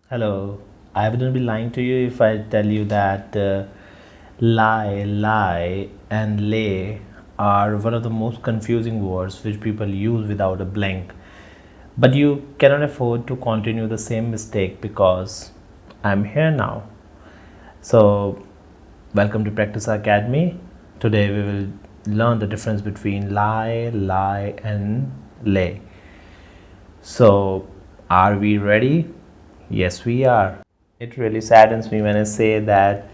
Hello, I wouldn't be lying to you if I tell you that lie, and lay are one of the most confusing words which people use without a blink. But you cannot afford to continue the same mistake because I'm here now. So, welcome to Practice Academy. Today we will learn the difference between lie, and lay. So, are we ready? Yes, we are. It really saddens me when I say that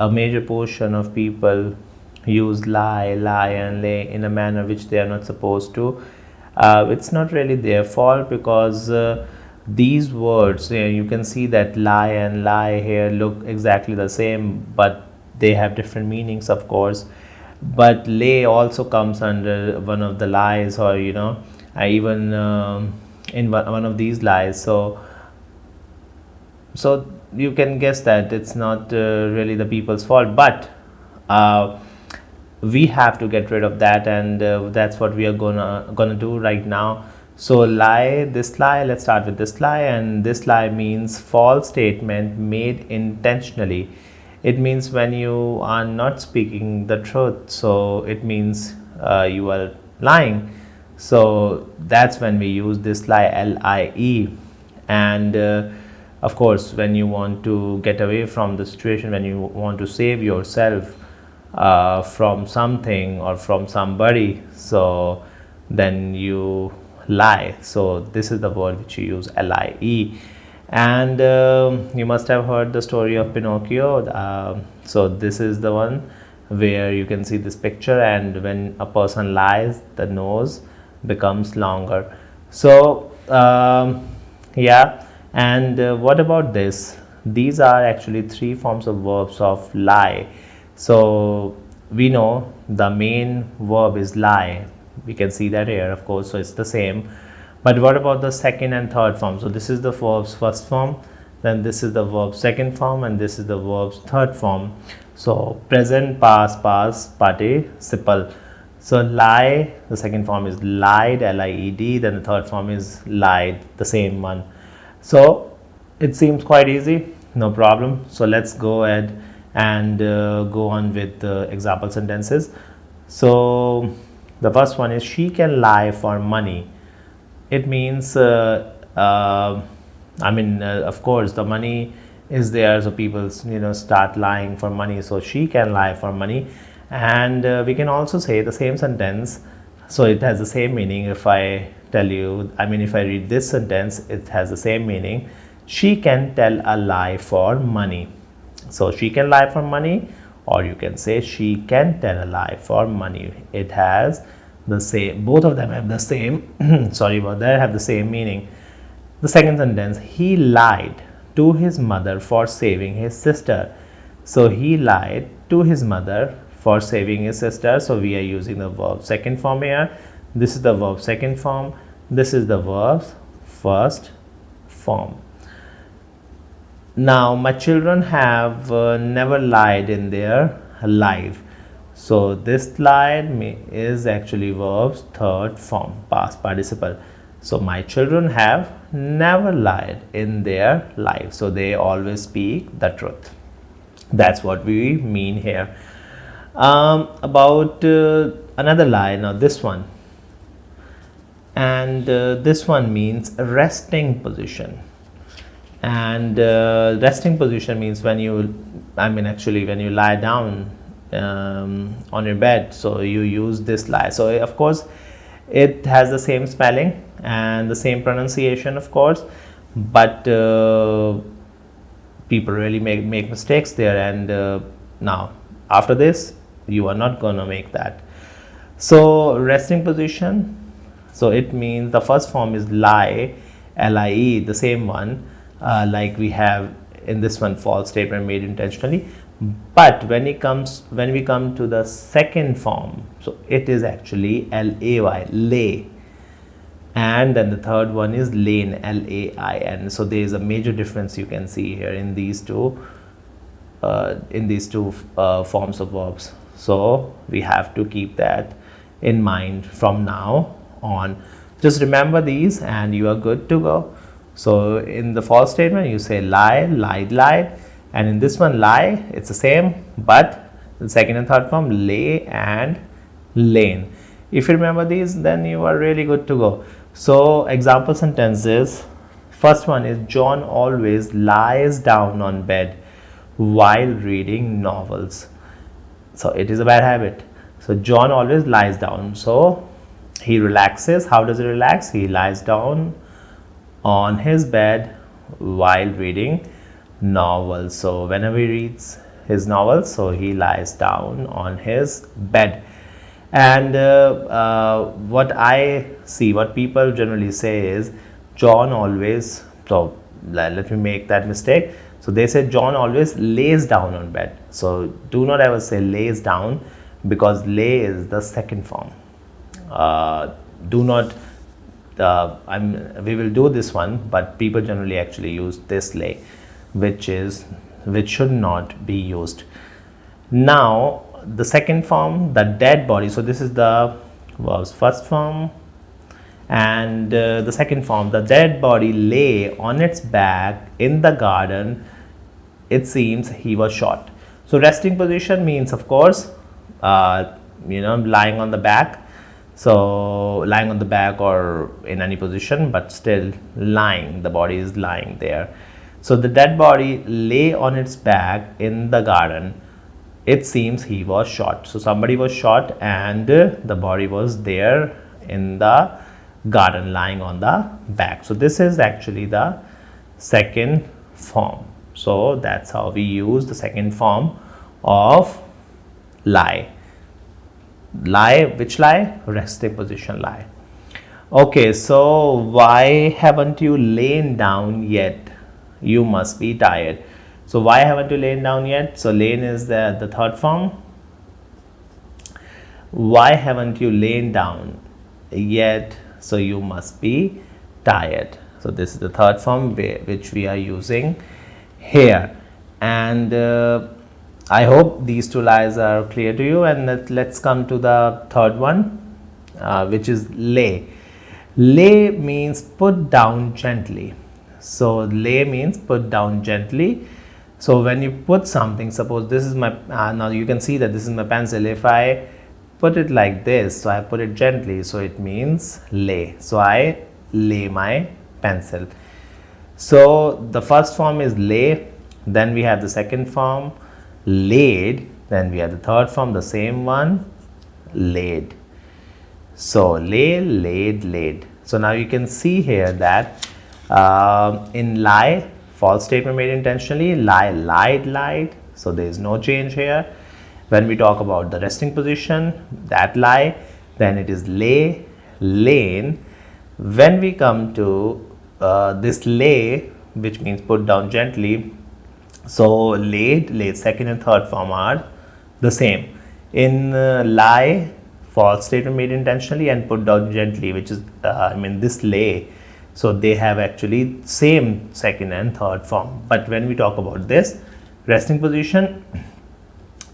a major portion of people use lie, and lay in a manner which they are not supposed to. It's not really their fault because these words, you can see that lie and lie here look exactly the same, but they have different meanings, of course. But lay also comes under one of the lies, or even in one of these lies. So you can guess that it's not really the people's fault, but uh, we have to get rid of that, and that's what we are gonna do right now. So this lie, let's start with this lie. And this lie means false statement made intentionally. It means when you are not speaking the truth, so it means you are lying. So that's when we use this lie, lie. And of course, when you want to get away from the situation, when you want to save yourself from something or from somebody, so then you lie. So this is the word which you use, lie. And you must have heard the story of Pinocchio. So this is the one where you can see this picture, and when a person lies, the nose becomes longer. So yeah. And what about this? These are actually three forms of verbs of lie. So we know the main verb is lie. We can see that here, of course, so it's the same. But what about the second and third form? So this is the verb's first form, then this is the verb's second form, and this is the verb's third form. So present, past, participle. So lie, the second form is lied, lied, then the third form is lied, the same one. So it seems quite easy, no problem. So let's go ahead and go on with the example sentences. So the first one is, she can lie for money. It means of course the money is there, so people start lying for money. So she can lie for money. And we can also say the same sentence, so it has the same meaning. If I tell you, if I read this sentence, it has the same meaning. She can tell a lie for money. So she can lie for money, or you can say she can tell a lie for money. It has the same, both of them have the same sorry about that, have the same meaning. The second sentence, he lied to his mother for saving his sister. So he lied to his mother for saving his sister. So we are using the verb second form here. This is the verb second form. This is the verb's first form. Now, my children have never lied in their life. So this lied is actually verb's third form, past participle. So my children have never lied in their life. So they always speak the truth. That's what we mean here. About another lie, now this one. And this one means resting position. And resting position means when you when you lie down on your bed, so you use this lie. So of course it has the same spelling and the same pronunciation, of course, but people really make mistakes there. And now after this, you are not gonna make that. So resting position, so it means the first form is lie, lie, the same one, like we have in this one, false statement made intentionally. But when we come to the second form, so it is actually lay, lay. And then the third one is lain, lain. So there is a major difference you can see here in these two forms of verbs. So we have to keep that in mind from now on. Just remember these and you are good to go. So in the false statement you say lie, lied, lied, and in this one lie, it's the same, but the second and third form lay and lain. If you remember these, then you are really good to go. So example sentences, first one is John always lies down on bed while reading novels. So it is a bad habit. So John always lies down, so he relaxes. How does he relax? He lies down on his bed while reading novels. So whenever he reads his novels, so he lies down on his bed. And what I see, what people generally say is John always, so let me make that mistake. So they say John always lays down on bed. So do not ever say lays down, because lay is the second form. Do not we will do this one, but people generally actually use this lay, which should not be used. Now the second form, the dead body. So this is the verb's first form, and the second form, the dead body lay on its back in the garden. It seems he was shot. So resting position means, of course, lying on the back. So lying on the back or in any position, but still lying, the body is lying there. So the dead body lay on its back in the garden. It seems he was shot. So somebody was shot and the body was there in the garden, lying on the back. So this is actually the second form. So that's how we use the second form of lie. Lie, which lie? Resting position lie. Okay, so why haven't you lain down yet? You must be tired. So why haven't you lain down yet? So lain is the third form. Why haven't you lain down yet? So you must be tired. So this is the third form which we are using here. And I hope these two lies are clear to you. And let's come to the third one, which is lay. Lay means put down gently. So lay means put down gently. So when you put something, suppose this is my, now you can see that this is my pencil. If I put it like this, so I put it gently, so it means lay. So I lay my pencil. So the first form is lay, then we have the second form laid, then we have the third form, the same one, laid. So lay, laid, laid. So now you can see here that in lie, false statement made intentionally, lie, lied, lied. So there is no change here. When we talk about the resting position, that lie, then it is lay, lain. When we come to this lay, which means put down gently, so laid, laid, second and third form are the same. In lie, false statement made intentionally, and put down gently, which is this lay, so they have actually same second and third form. But when we talk about this resting position,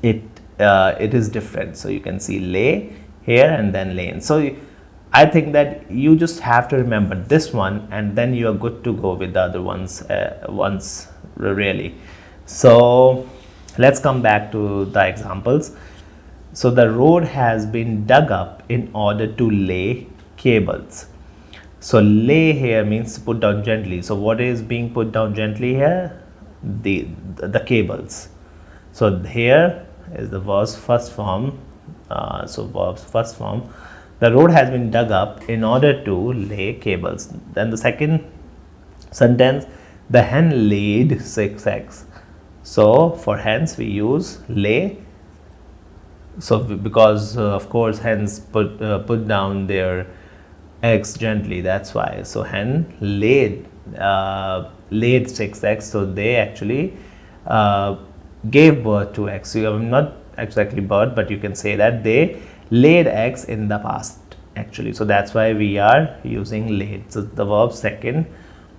it is different. So you can see lay here and then lain. So I think that you just have to remember this one, and then you are good to go with the other ones really. So let's come back to the examples. So the road has been dug up in order to lay cables. So lay here means put down gently. So what is being put down gently here? The cables. So here is the verb's first form. Verb's first form. The road has been dug up in order to lay cables. Then the second sentence, the hen laid 6 eggs. So for hens we use lay. So because of course hens put down their eggs gently, that's why. So hen laid 6 eggs. So they actually gave birth to eggs. So not exactly birth, but you can say that they laid eggs in the past actually. So that's why we are using laid. So the verb second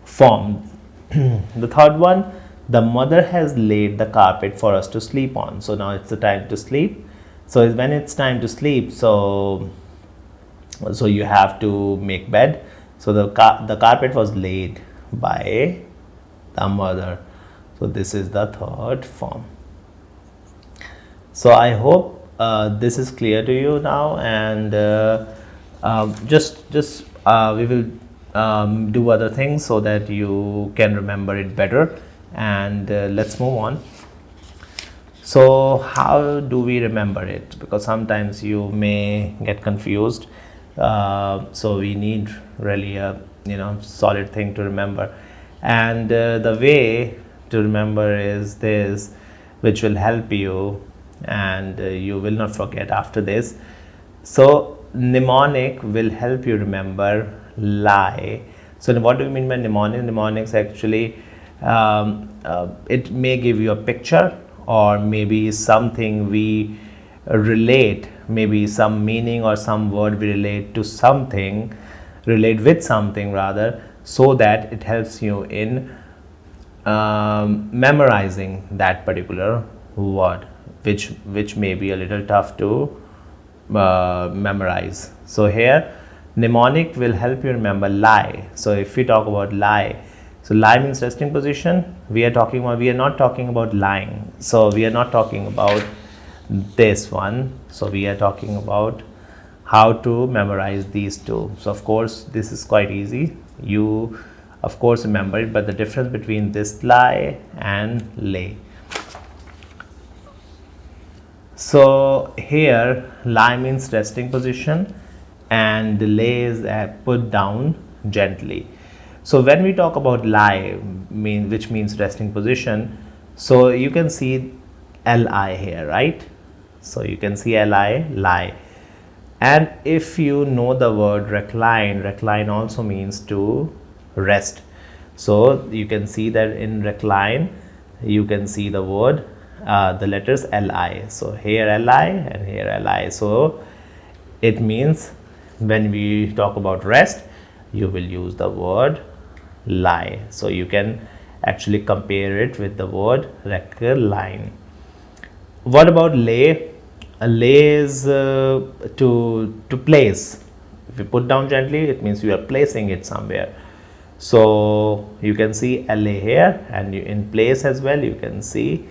form. The third one, the mother has laid the carpet for us to sleep on. So now it's the time to sleep. So when it's time to sleep, so you have to make bed. So the carpet was laid by the mother. So this is the third form. So I hope this is clear to you now, and just we will do other things so that you can remember it better, and let's move on. So how do we remember it? Because sometimes you may get confused. So we need really a solid thing to remember, and the way to remember is this, which will help you, and you will not forget after this. So mnemonic will help you remember lie. So what do we mean by mnemonic? Mnemonics actually it may give you a picture, or maybe something we relate, maybe some meaning or some word we relate to something, relate with something rather, so that it helps you in memorizing that particular word, which may be a little tough to memorize. So here mnemonic will help you remember lie. So if we talk about lie, so lie means resting position. We are not talking about lying. So we are not talking about this one. So we are talking about how to memorize these two. So of course this is quite easy. You of course remember it, but the difference between this lie and lay. So here lie means resting position, and lay is put down gently. So when we talk about lie, which means resting position, so you can see li here, right? So you can see li, lie. And if you know the word recline, recline also means to rest. So you can see that in recline you can see the word the letters li. So here li and here li. So it means when we talk about rest, you will use the word lie. So you can actually compare it with the word recline. What about lay? A lay is to place. If you put down gently, it means you are placing it somewhere. So you can see la here, and in place as well you can see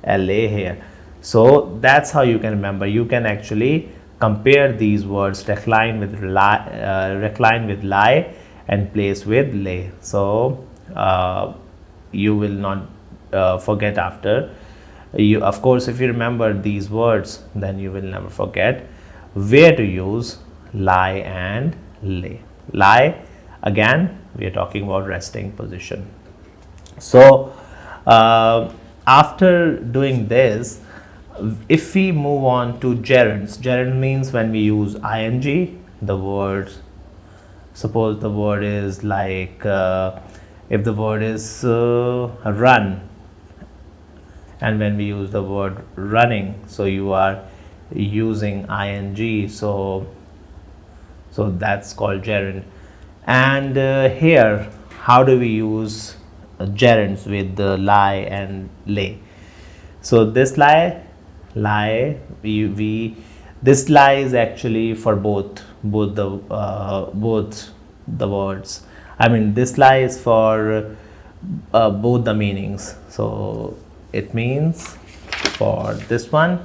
la here. So that's how you can remember. You can actually compare these words, recline with lie and place with lay. So you will not forget after. You, of course, if you remember these words, then you will never forget where to use lie and lay. Lie, again, we are talking about resting position. So after doing this, if we move on to gerunds, gerund means when we use ing, the words, suppose the word is like if the word is run, and when we use the word running, so you are using ing, so that's called gerund. And here how do we use gerunds with the lie and lay? So this lie, this lie is actually for both the words. I mean, this lie is for both the meanings. So it means for this one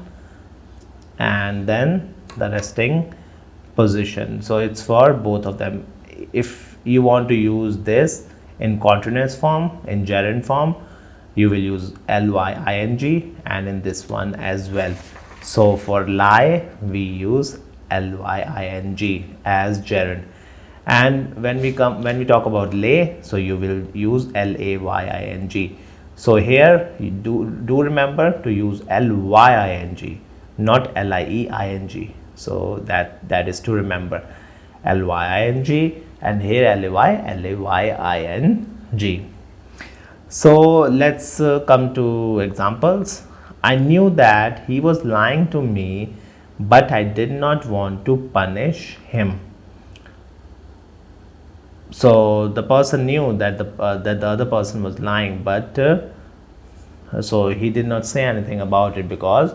and then the resting position. So it's for both of them. If you want to use this in continuous form, in gerund form, you will use lying, and in this one as well. So for lie we use lying as gerund, and when we talk about lay, so you will use laying. So here you do remember to use lying, not lieing. So that is to remember lying, and here laying. So let's come to examples. I knew that he was lying to me, but I did not want to punish him. So the person knew that the other person was lying, but so he did not say anything about it because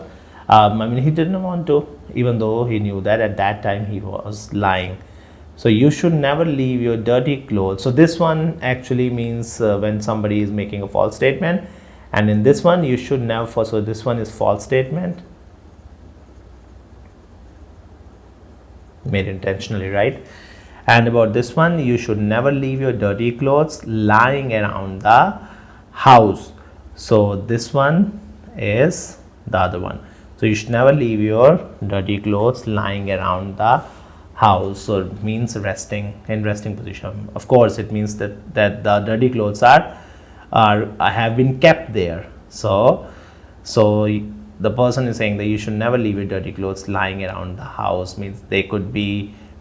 he didn't want to, even though he knew that at that time he was lying. So you should never leave your dirty clothes. So this one actually means when somebody is making a false statement, and in this one you should never. So this one is false statement made intentionally, right? And about this one, you should never leave your dirty clothes lying around the house. So this one is the other one. So you should never leave your dirty clothes lying around the house. So it means resting, in resting position. Of course, it means that the dirty clothes have been kept there. So the person is saying that you should never leave your dirty clothes lying around the house. Means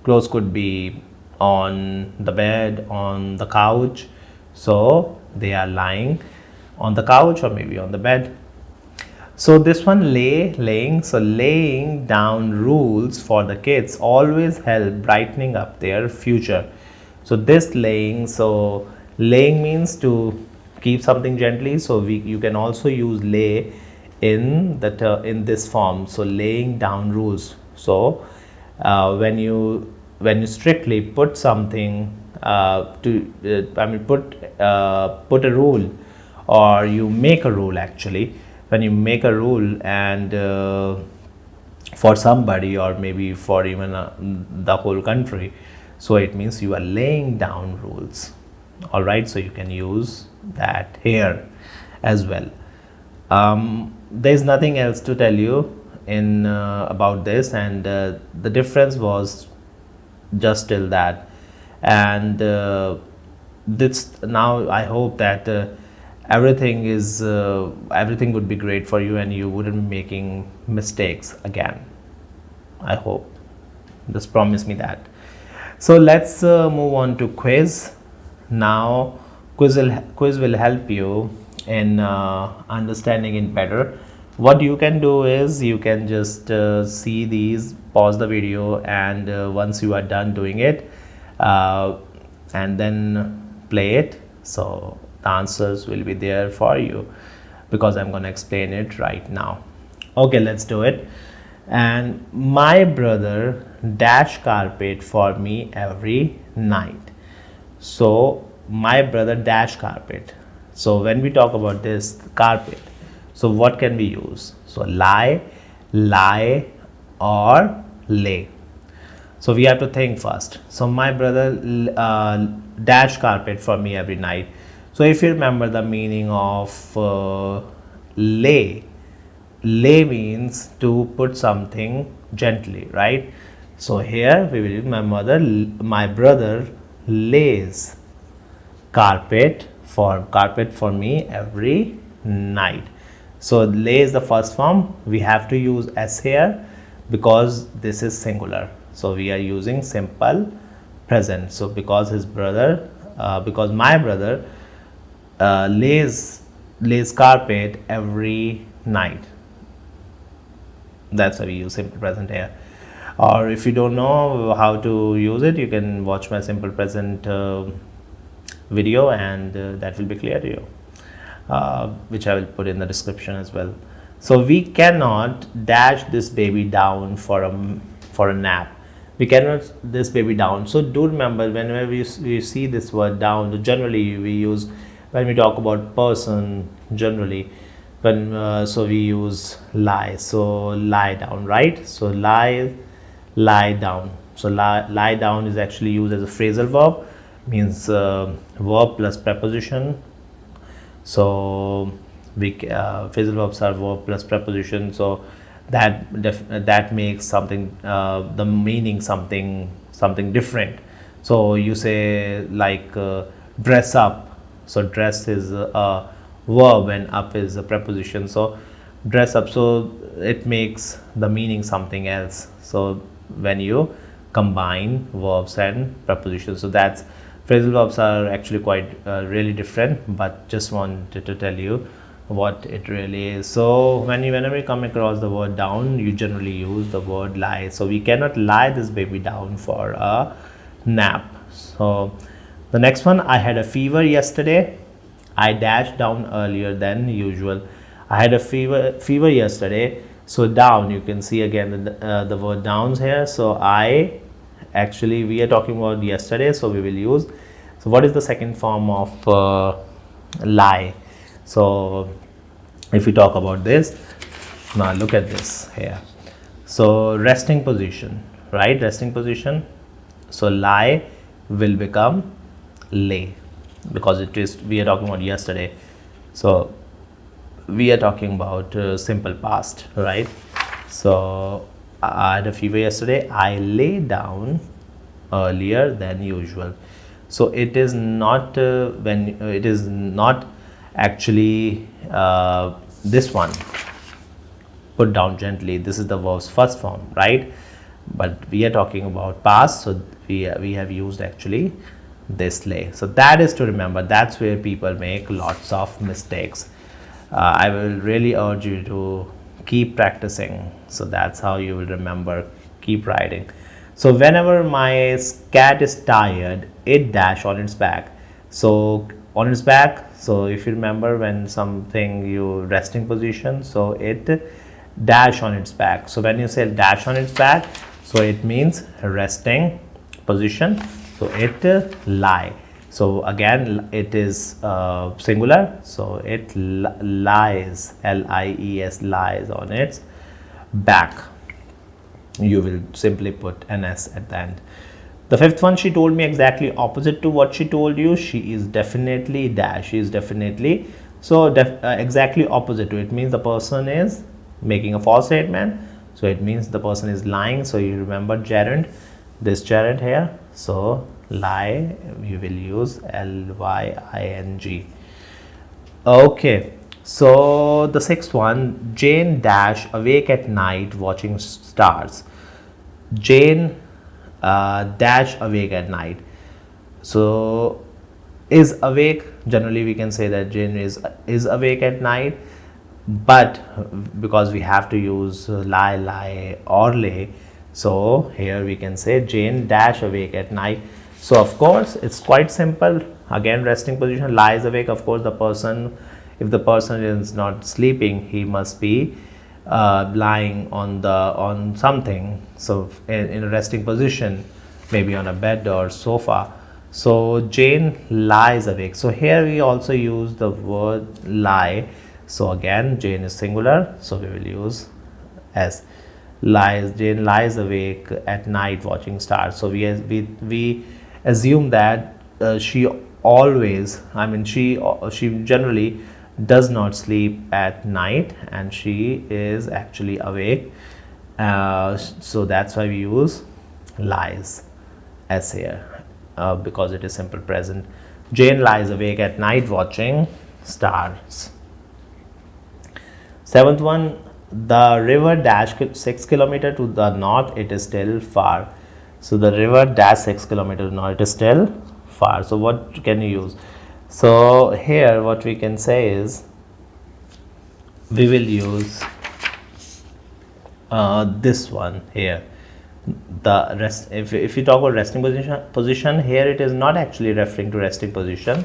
clothes could be on the bed, on the couch. So they are lying on the couch or maybe on the bed. So this one, laying. So laying down rules for the kids always help brightening up their future. So this laying, so laying means to keep something gently. So you can also use lay in this form. So laying down rules. So when you strictly put something put a rule, or you make a rule. Actually, when you make a rule and for somebody, or maybe for even the whole country, so it means you are laying down rules. All right, so you can use that here as well. There's nothing else to tell you in about this, and the difference was just till that. And this, now I hope that everything would be great for you and you wouldn't be making mistakes again. I hope. Just promise me that. So let's move on to quiz. Now quiz will help you in understanding it better. What you can do is you can just see these, pause the video, and once you are done doing it, and then play it. So the answers will be there for you, because I'm going to explain it right now. Okay, let's do it. And my brother dash carpet for me every night. So my brother dash carpet. So when we talk about this carpet, so what can we use? So lie, or lay. So we have to think first. So my brother dash carpet for me every night. So if you remember the meaning of lay means to put something gently, right? So here we will, my brother lays carpet for me every night. So lay is the first form. We have to use s here because this is singular. So we are using simple present. So because my brother lays carpet every night. That's why we use simple present here. Or if you don't know how to use it, you can watch my simple present video, and that will be clear to you, which I will put in the description as well. So we cannot dash this baby down for a nap. We cannot this baby down. So do remember, whenever we see this word down, generally we use, when we talk about person, generally so we use lie. So lie down, right? So lie down. So lie down is actually used as a phrasal verb, means verb plus preposition. So phrasal verbs are verb plus preposition. So that makes something the meaning something different. So you say like dress up. So dress is a verb and up is a preposition. So dress up, so it makes the meaning something else. So when you combine verbs and prepositions, so that's, phrasal verbs are actually quite really different, but just wanted to tell you what it really is. So whenever you come across the word down, you generally use the word lie. So we cannot lie this baby down for a nap. So the next one, I had a fever yesterday. I dashed down earlier than usual. I had a fever yesterday. So down, you can see again the word downs here. So I actually we are talking about yesterday, so we will use. So what is the second form of lie? So if we talk about this, now look at this here. So resting position, right? Resting position. So lie will become lay, because it is, we are talking about yesterday. So we are talking about simple past, right? So I had a fever yesterday. I lay down earlier than usual. So it is not when it is not actually this one, put down gently. This is the verb's first form, right? But we are talking about past, so we have used actually this lay. So that is to remember. That's where people make lots of mistakes. I will really urge you to keep practicing. So that's how you will remember. Keep writing. So whenever my cat is tired, it dash on its back. So on its back, so if you remember, when something you resting position, so it dash on its back. So when you say dash on its back, so it means resting position. So it lie. So again, it is singular. So it lies, L-I-E-S, lies on its back. You will simply put an S at the end. The fifth one, she told me exactly opposite to what she told you. She is definitely dash. She is definitely, so exactly opposite to it means the person is making a false statement. So it means the person is lying. So you remember gerund, this gerund here. So lie, we will use L-Y-I-N-G. Okay, so the sixth one, Jane dash awake at night watching stars. Jane dash awake at night. So is awake, generally we can say that Jane is awake at night, but because we have to use lie or lay, so here we can say Jane dash awake at night. So of course it's quite simple. Again, resting position, lies awake. Of course the person, if the person is not sleeping, he must be lying on something. So in a resting position, maybe on a bed or sofa. So Jane lies awake. So here we also use the word lie. So again, Jane is singular, so we will use as lies. Jane lies awake at night watching stars. So we assume that she always, I mean she generally does not sleep at night, and she is actually awake. So that's why we use lies as here, because it is simple present. Jane lies awake at night watching stars. Seventh one, the river dash 6 kilometer to the north, it is still far. So the river dash 6 kilometer to north, it is still far. So what can you use? So here what we can say is, we will use this one here. The rest, if you talk about resting position, here it is not actually referring to resting position.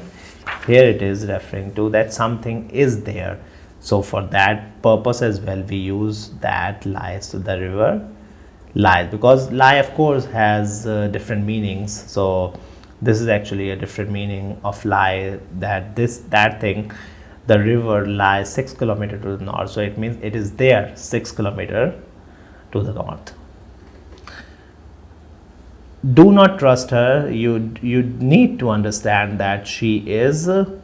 Here it is referring to that something is there. So for that purpose as well, we use that lies. So the river lies, because lie of course has different meanings. So this is actually a different meaning of lie, that that thing, the river lies 6 kilometer to the north. So it means it is there 6 kilometer to the north. Do not trust her. You need to understand that she is do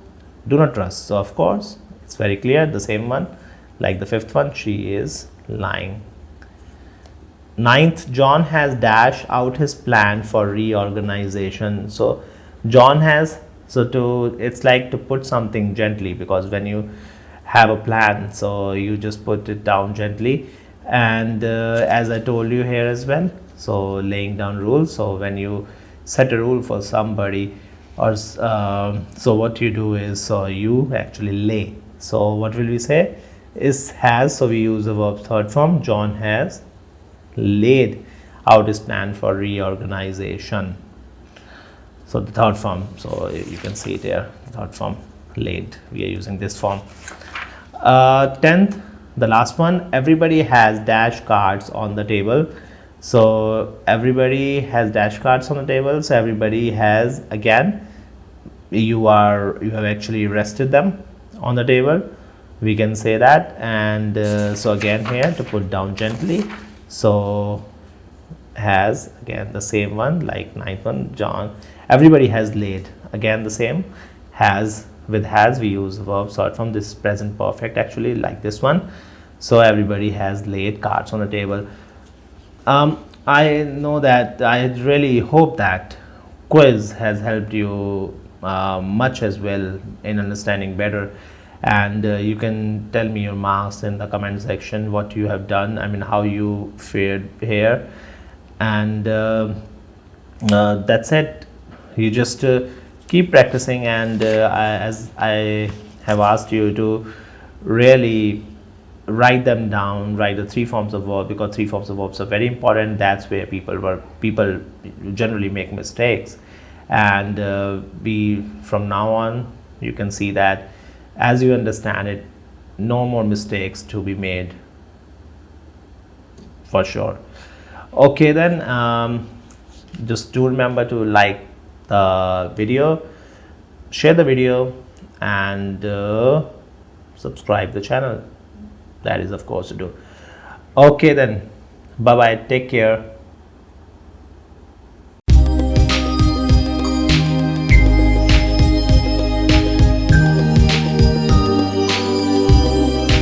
not trust. So of course it's very clear, the same one like the fifth one, she is lying. Ninth, John has dashed out his plan for reorganization. So John has, so to, it's like to put something gently, because when you have a plan, so you just put it down gently. And as I told you here as well, so laying down rules. So when you set a rule for somebody, or so what you do is, so you actually lay. So what will we say is has, so we use the verb third form. John has laid out his plan for reorganization. So the third form, so you can see it here, third form, laid, we are using this form. 10th, the last one, everybody has dash cards on the table. So everybody has dash cards on the table, so everybody has, again, you have actually rested them on the table, we can say that. And so again, here to put down gently, so has, again the same one like ninth one, John, everybody has laid, again the same. Has, with has we use verb short form, this is present perfect actually, like this one. So everybody has laid cards on the table. I know that, I really hope that quiz has helped you much as well in understanding better. And you can tell me your marks in the comment section, what you have done, I mean how you fared here. And that's it. You just keep practicing. And as I have asked you to really write them down, write the three forms of verb, because three forms of verbs are very important. That's where people generally make mistakes. And from now on, you can see that as you understand it, no more mistakes to be made, for sure. Okay then, just do remember to like the video, share the video, and subscribe the channel. That is of course to do. Okay then, bye bye, take care.